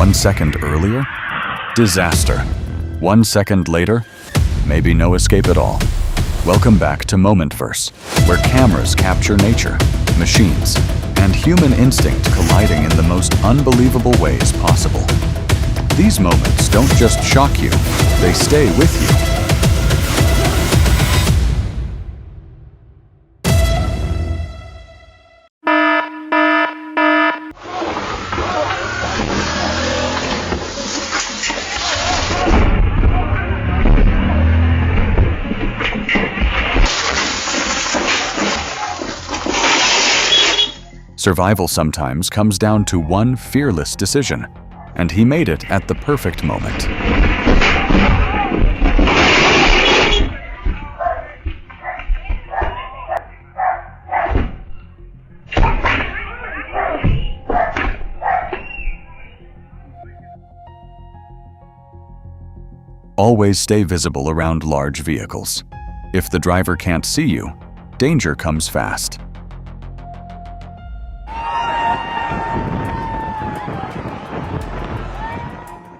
1 second earlier, disaster. 1 second later, maybe no escape at all. Welcome back to Momentverse, where cameras capture nature, machines, and human instinct colliding in the most unbelievable ways possible. These moments don't just shock you, they stay with you. Survival sometimes comes down to one fearless decision, and he made it at the perfect moment. Always stay visible around large vehicles. If the driver can't see you, danger comes fast.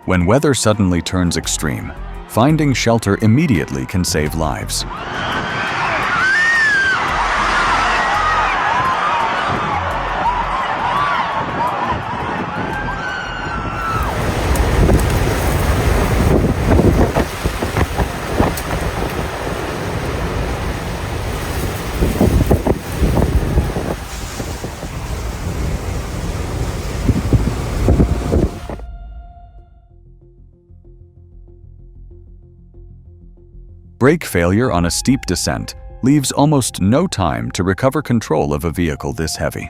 When weather suddenly turns extreme, finding shelter immediately can save lives. Brake failure on a steep descent leaves almost no time to recover control of a vehicle this heavy.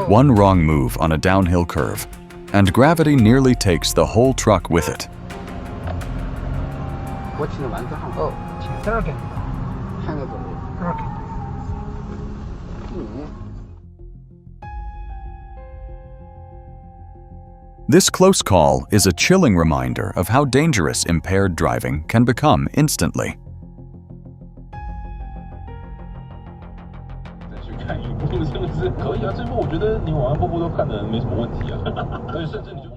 One wrong move on a downhill curve, and gravity nearly takes the whole truck with it. This close call is a chilling reminder of how dangerous impaired driving can become instantly.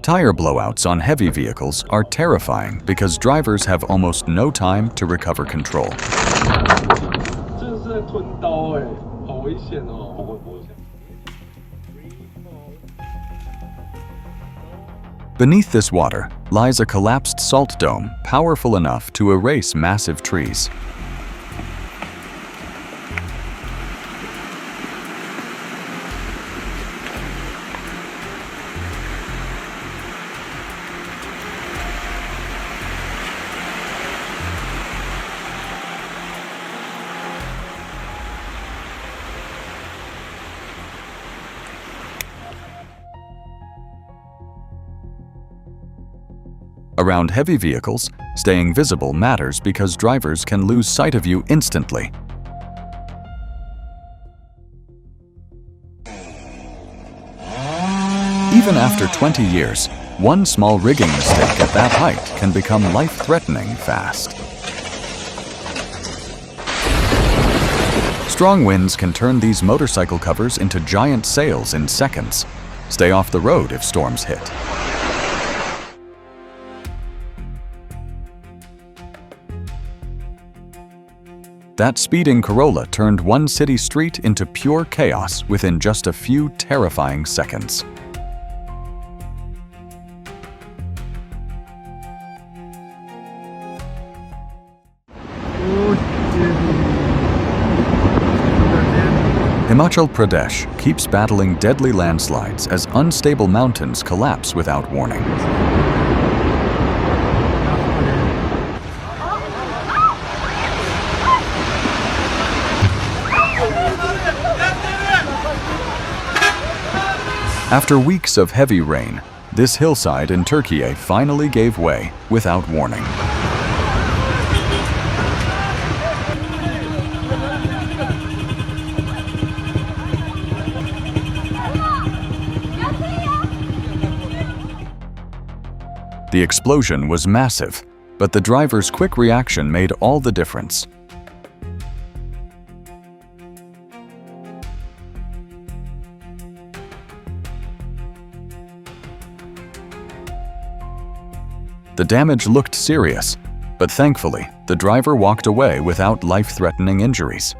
Tire blowouts on heavy vehicles are terrifying because drivers have almost no time to recover control. Beneath this water lies a collapsed salt dome powerful enough to erase massive trees. Around heavy vehicles, staying visible matters because drivers can lose sight of you instantly. Even after 20 years, one small rigging mistake at that height can become life-threatening fast. Strong winds can turn these motorcycle covers into giant sails in seconds. Stay off the road if storms hit. That speeding Corolla turned one city street into pure chaos within just a few terrifying seconds. Himachal Pradesh keeps battling deadly landslides as unstable mountains collapse without warning. After weeks of heavy rain, this hillside in Turkey finally gave way without warning. The explosion was massive, but the driver's quick reaction made all the difference. The damage looked serious, but thankfully, the driver walked away without life-threatening injuries.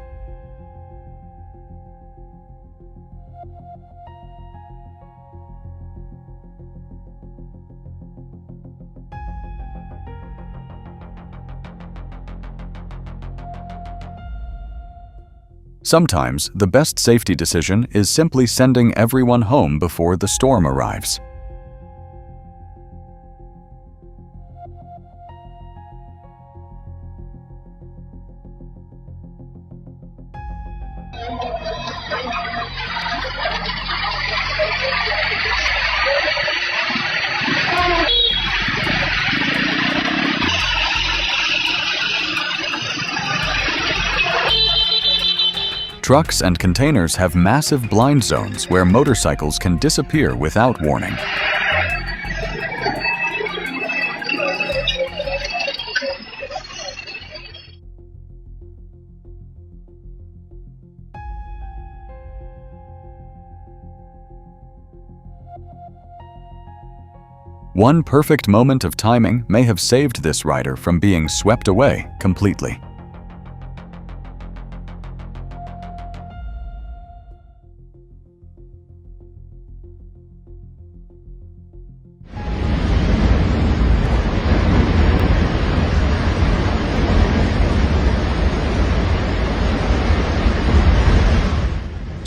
Sometimes, the best safety decision is simply sending everyone home before the storm arrives. Trucks and containers have massive blind zones where motorcycles can disappear without warning. One perfect moment of timing may have saved this rider from being swept away completely.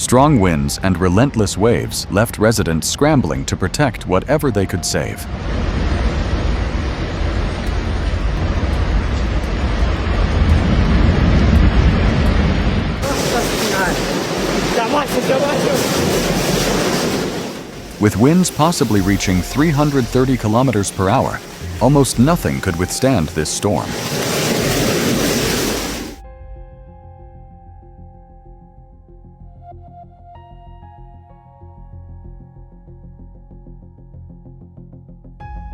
Strong winds and relentless waves left residents scrambling to protect whatever they could save. With winds possibly reaching 330 kilometers per hour, almost nothing could withstand this storm.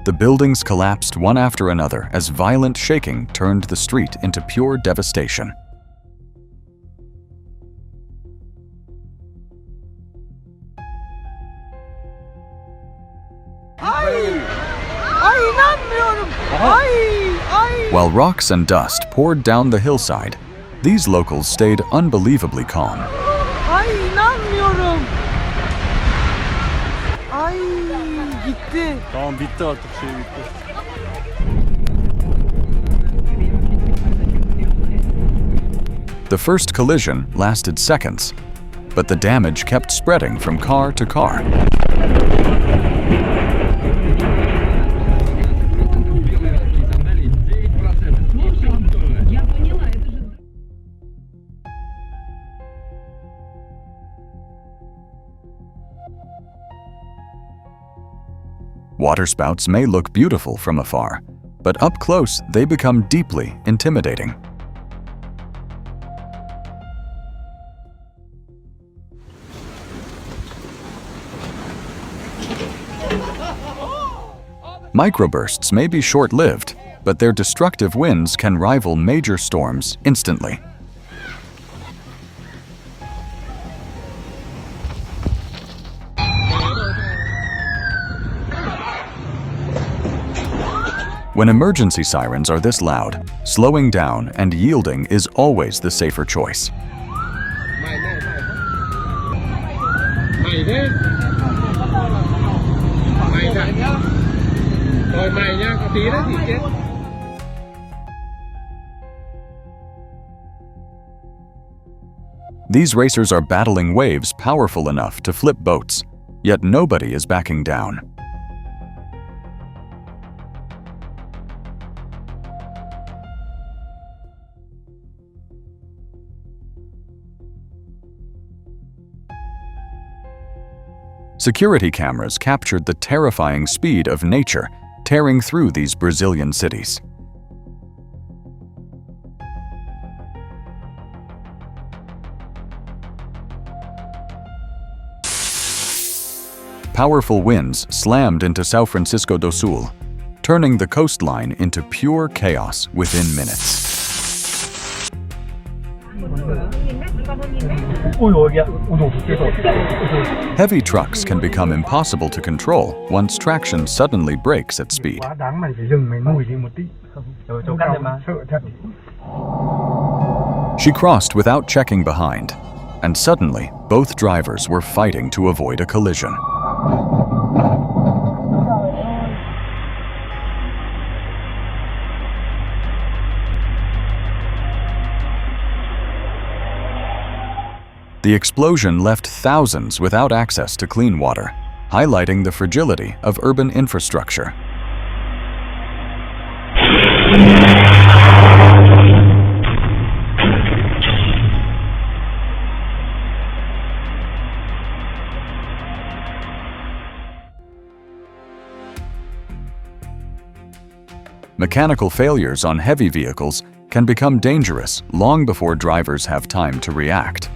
The buildings collapsed one after another as violent shaking turned the street into pure devastation. While rocks and dust poured down the hillside, these locals stayed unbelievably calm. Tamam bitti artık bitti. The first collision lasted seconds, but the damage kept spreading from car to car. Waterspouts may look beautiful from afar, but up close they become deeply intimidating. Microbursts may be short-lived, but their destructive winds can rival major storms instantly. When emergency sirens are this loud, slowing down and yielding is always the safer choice. These racers are battling waves powerful enough to flip boats, yet nobody is backing down. Security cameras captured the terrifying speed of nature tearing through these Brazilian cities. Powerful winds slammed into São Francisco do Sul. turning the coastline into pure chaos within minutes. Heavy trucks can become impossible to control once traction suddenly breaks at speed. She crossed without checking behind, and suddenly both drivers were fighting to avoid a collision. The explosion left thousands without access to clean water, highlighting the fragility of urban infrastructure. Mechanical failures on heavy vehicles can become dangerous long before drivers have time to react.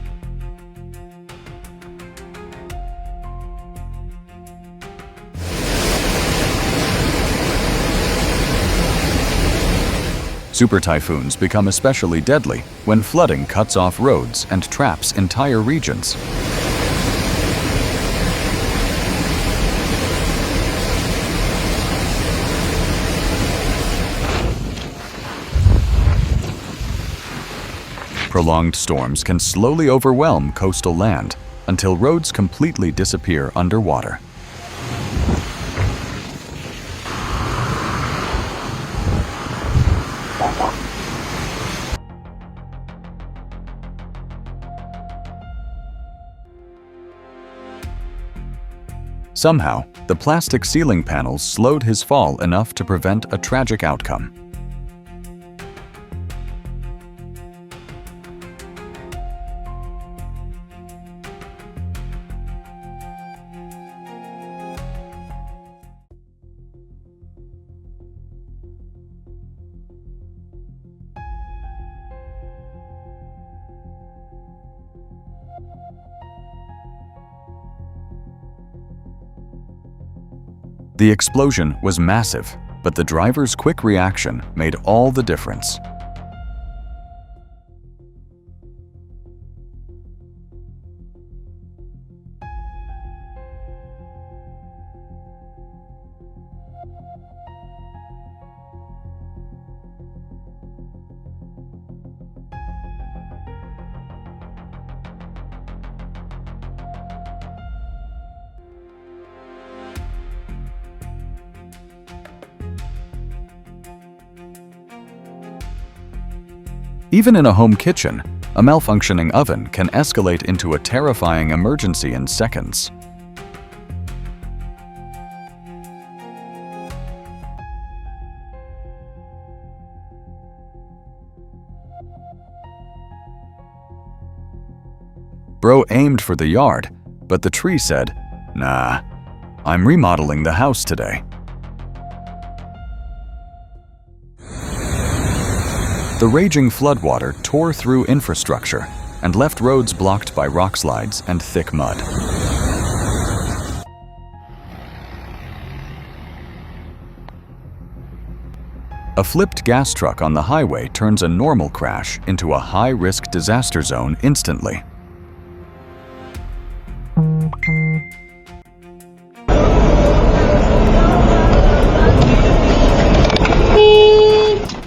Super typhoons become especially deadly when flooding cuts off roads and traps entire regions. Prolonged storms can slowly overwhelm coastal land until roads completely disappear underwater. Somehow, the plastic ceiling panels slowed his fall enough to prevent a tragic outcome. The explosion was massive, but the driver's quick reaction made all the difference. Even in a home kitchen, a malfunctioning oven can escalate into a terrifying emergency in seconds. Bro aimed for the yard, but the tree said, "Nah, I'm remodeling the house today." The raging floodwater tore through infrastructure and left roads blocked by rockslides and thick mud. A flipped gas truck on the highway turns a normal crash into a high-risk disaster zone instantly.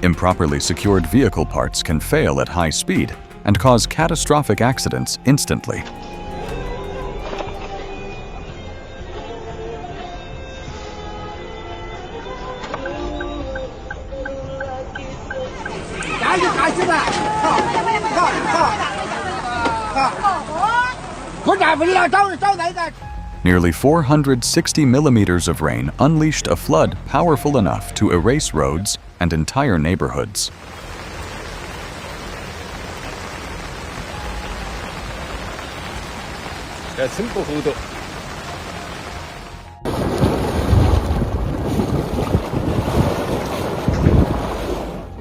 Improperly secured vehicle parts can fail at high speed and cause catastrophic accidents instantly. Nearly 460 millimeters of rain unleashed a flood powerful enough to erase roads and entire neighborhoods.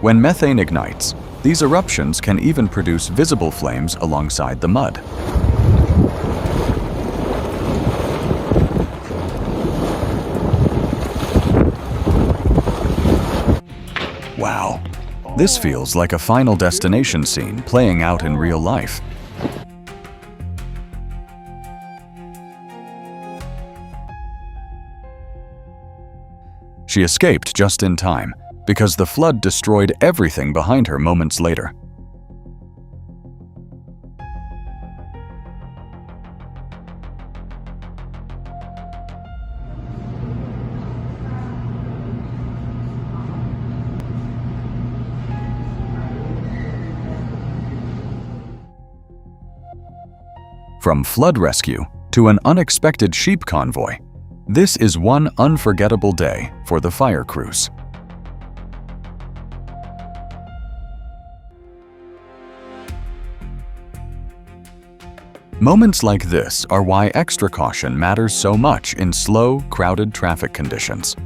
When methane ignites, these eruptions can even produce visible flames alongside the mud. Wow, this feels like a Final Destination scene playing out in real life. She escaped just in time because the flood destroyed everything behind her moments later. From flood rescue to an unexpected sheep convoy, this is one unforgettable day for the fire crews. Moments like this are why extra caution matters so much in slow, crowded traffic conditions.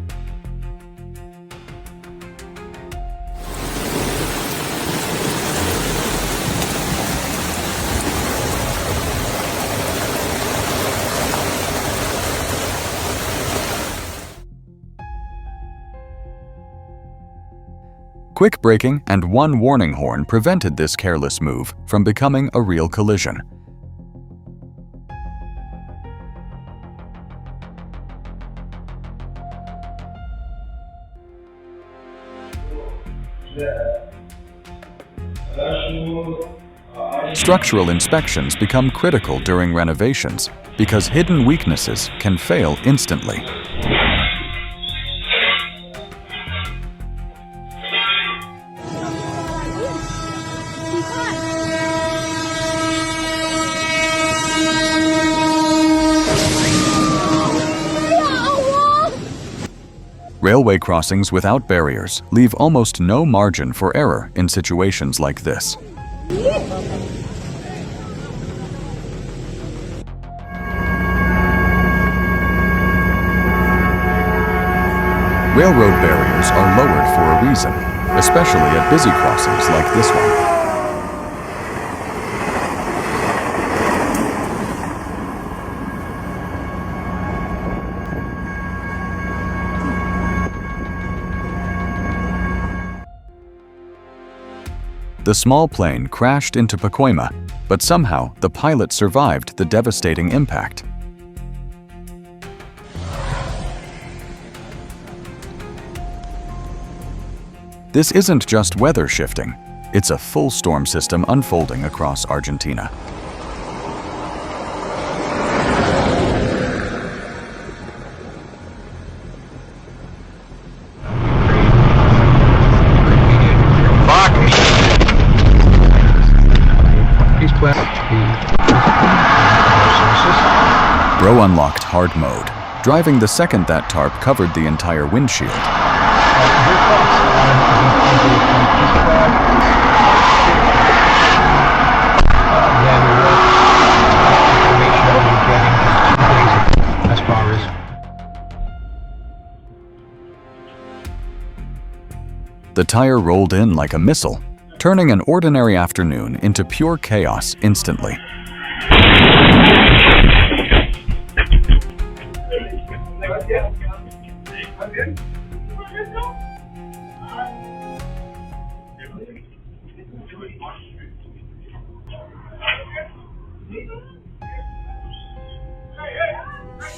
Quick braking and one warning horn prevented this careless move from becoming a real collision. Structural inspections become critical during renovations because hidden weaknesses can fail instantly. Railway crossings without barriers leave almost no margin for error in situations like this. Railroad barriers are lowered for a reason, especially at busy crossings like this one. The small plane crashed into Pacoima, but somehow the pilot survived the devastating impact. This isn't just weather shifting, it's a full storm system unfolding across Argentina. Bro unlocked hard mode, driving the second that tarp covered the entire windshield. The tire rolled in like a missile, turning an ordinary afternoon into pure chaos instantly.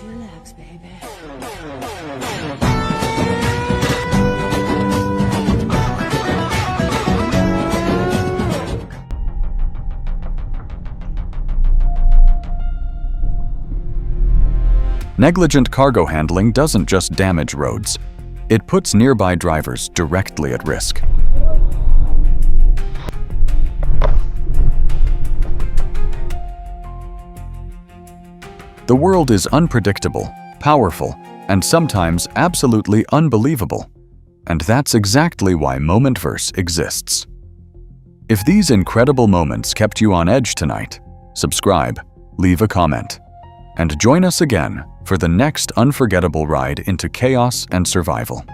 Relax, baby. Negligent cargo handling doesn't just damage roads, it puts nearby drivers directly at risk. The world is unpredictable, powerful, and sometimes absolutely unbelievable. And that's exactly why Momentverse exists. If these incredible moments kept you on edge tonight, subscribe, leave a comment, and join us again for the next unforgettable ride into chaos and survival.